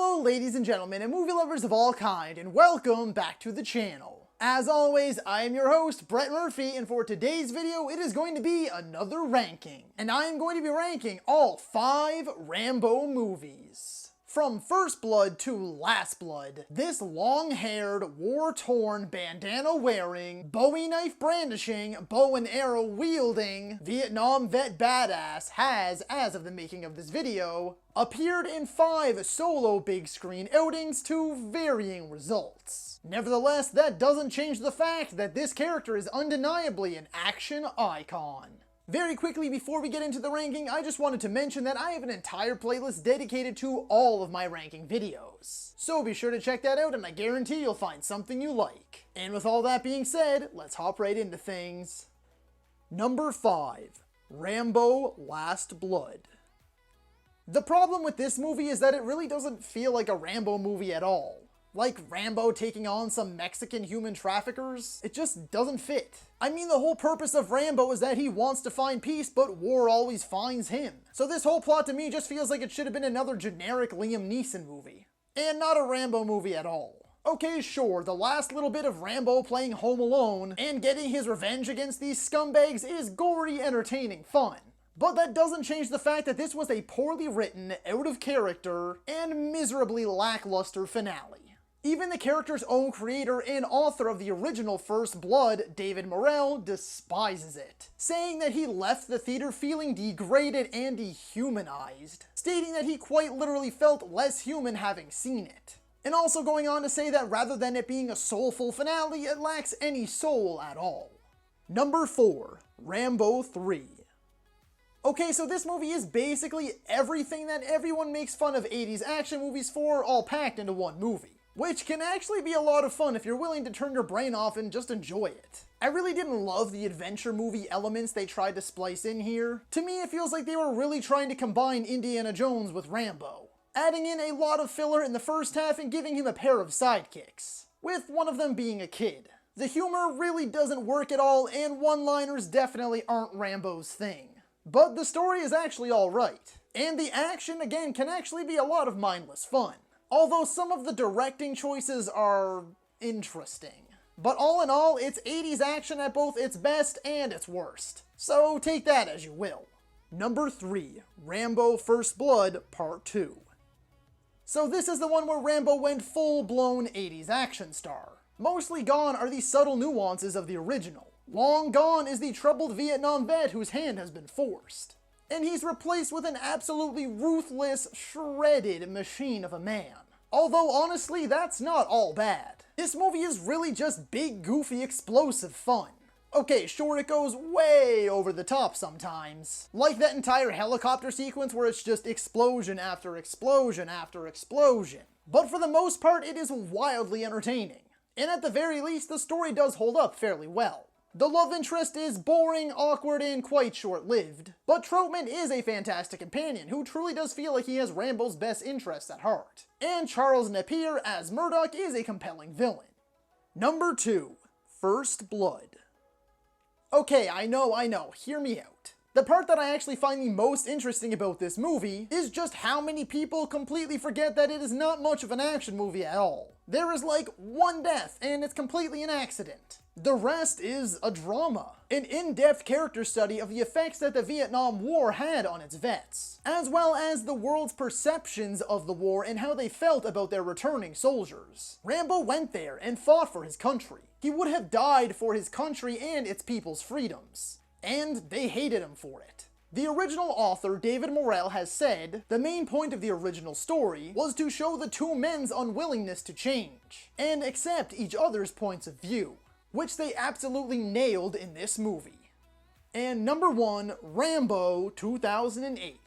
Hello ladies and gentlemen and movie lovers of all kind, and welcome back to the channel. As always, I am your host, Brett Murphy, and for today's video, it is going to be another ranking. And I am going to be ranking all 5 Rambo movies. From First Blood to Last Blood, this long-haired, war-torn, bandana-wearing, Bowie knife brandishing, bow and arrow wielding, Vietnam vet badass has, as of the making of this video, appeared in 5 solo big screen outings to varying results. Nevertheless, that doesn't change the fact that this character is undeniably an action icon. Very quickly before we get into the ranking, I just wanted to mention that I have an entire playlist dedicated to all of my ranking videos. So be sure to check that out and I guarantee you'll find something you like. And with all that being said, let's hop right into things. Number 5. Rambo Last Blood. The problem with this movie is that it really doesn't feel like a Rambo movie at all. Like Rambo taking on some Mexican human traffickers, it just doesn't fit. I mean, the whole purpose of Rambo is that he wants to find peace, but war always finds him. So this whole plot to me just feels like it should have been another generic Liam Neeson movie. And not a Rambo movie at all. Okay, sure, the last little bit of Rambo playing Home Alone and getting his revenge against these scumbags is gory, entertaining fun. But that doesn't change the fact that this was a poorly written, out of character, and miserably lackluster finale. Even the character's own creator and author of the original First Blood, David Morrell, despises it, saying that he left the theater feeling degraded and dehumanized, stating that he quite literally felt less human having seen it. And also going on to say that rather than it being a soulful finale, it lacks any soul at all. Number 4. Rambo III. Okay, so this movie is basically everything that everyone makes fun of 80s action movies for, all packed into one movie. Which can actually be a lot of fun if you're willing to turn your brain off and just enjoy it. I really didn't love the adventure movie elements they tried to splice in here. To me, it feels like they were really trying to combine Indiana Jones with Rambo, adding in a lot of filler in the first half and giving him a pair of sidekicks, with one of them being a kid. The humor really doesn't work at all, and one-liners definitely aren't Rambo's thing. But the story is actually alright, and the action, again, can actually be a lot of mindless fun. Although some of the directing choices are interesting. But all in all, it's 80s action at both its best and its worst. So take that as you will. Number 3. Rambo First Blood Part II. So this is the one where Rambo went full-blown 80s action star. Mostly gone are the subtle nuances of the original. Long gone is the troubled Vietnam vet whose hand has been forced. And he's replaced with an absolutely ruthless, shredded machine of a man. Although honestly, that's not all bad. This movie is really just big, goofy, explosive fun. Okay, sure, it goes way over the top sometimes. Like that entire helicopter sequence where it's just explosion after explosion after explosion. But for the most part, it is wildly entertaining. And at the very least, the story does hold up fairly well. The love interest is boring, awkward, and quite short-lived, but Troutman is a fantastic companion who truly does feel like he has Rambo's best interests at heart. And Charles Napier as Murdoch is a compelling villain. Number 2. First Blood. Okay, I know, hear me out. The part that I actually find the most interesting about this movie is just how many people completely forget that it is not much of an action movie at all. There is like one death, and it's completely an accident. The rest is a drama, an in-depth character study of the effects that the Vietnam War had on its vets, as well as the world's perceptions of the war and how they felt about their returning soldiers. Rambo went there and fought for his country. He would have died for his country and its people's freedoms, and they hated him for it. The original author, David Morrell, has said, the main point of the original story was to show the two men's unwillingness to change, and accept each other's points of view, which they absolutely nailed in this movie. And number 1, Rambo 2008.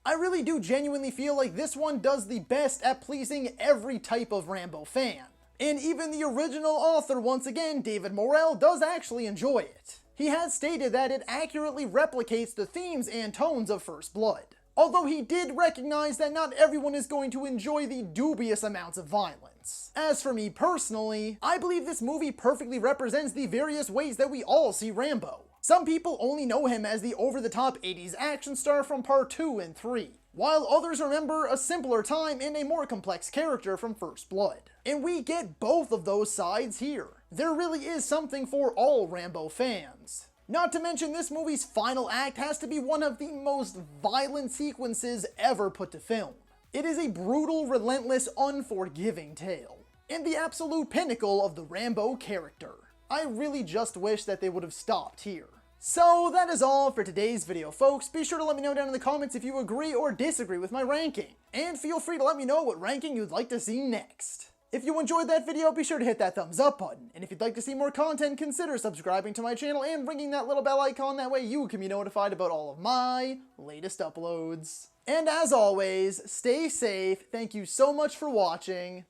I really do genuinely feel like this one does the best at pleasing every type of Rambo fan. And even the original author, once again, David Morrell, does actually enjoy it. He has stated that it accurately replicates the themes and tones of First Blood. Although he did recognize that not everyone is going to enjoy the dubious amounts of violence. As for me personally, I believe this movie perfectly represents the various ways that we all see Rambo. Some people only know him as the over-the-top 80s action star from Part 2 and 3, while others remember a simpler time and a more complex character from First Blood. And we get both of those sides here. There really is something for all Rambo fans. Not to mention, this movie's final act has to be one of the most violent sequences ever put to film. It is a brutal, relentless, unforgiving tale, and the absolute pinnacle of the Rambo character. I really just wish that they would have stopped here. So that is all for today's video, folks. Be sure to let me know down in the comments if you agree or disagree with my ranking, and feel free to let me know what ranking you'd like to see next. If you enjoyed that video, be sure to hit that thumbs up button, and if you'd like to see more content, consider subscribing to my channel and ringing that little bell icon. That way you can be notified about all of my latest uploads. And as always, stay safe, thank you so much for watching,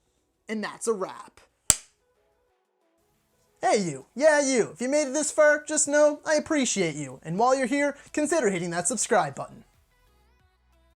and that's a wrap. Hey you, yeah you, if you made it this far, just know I appreciate you, and while you're here, consider hitting that subscribe button.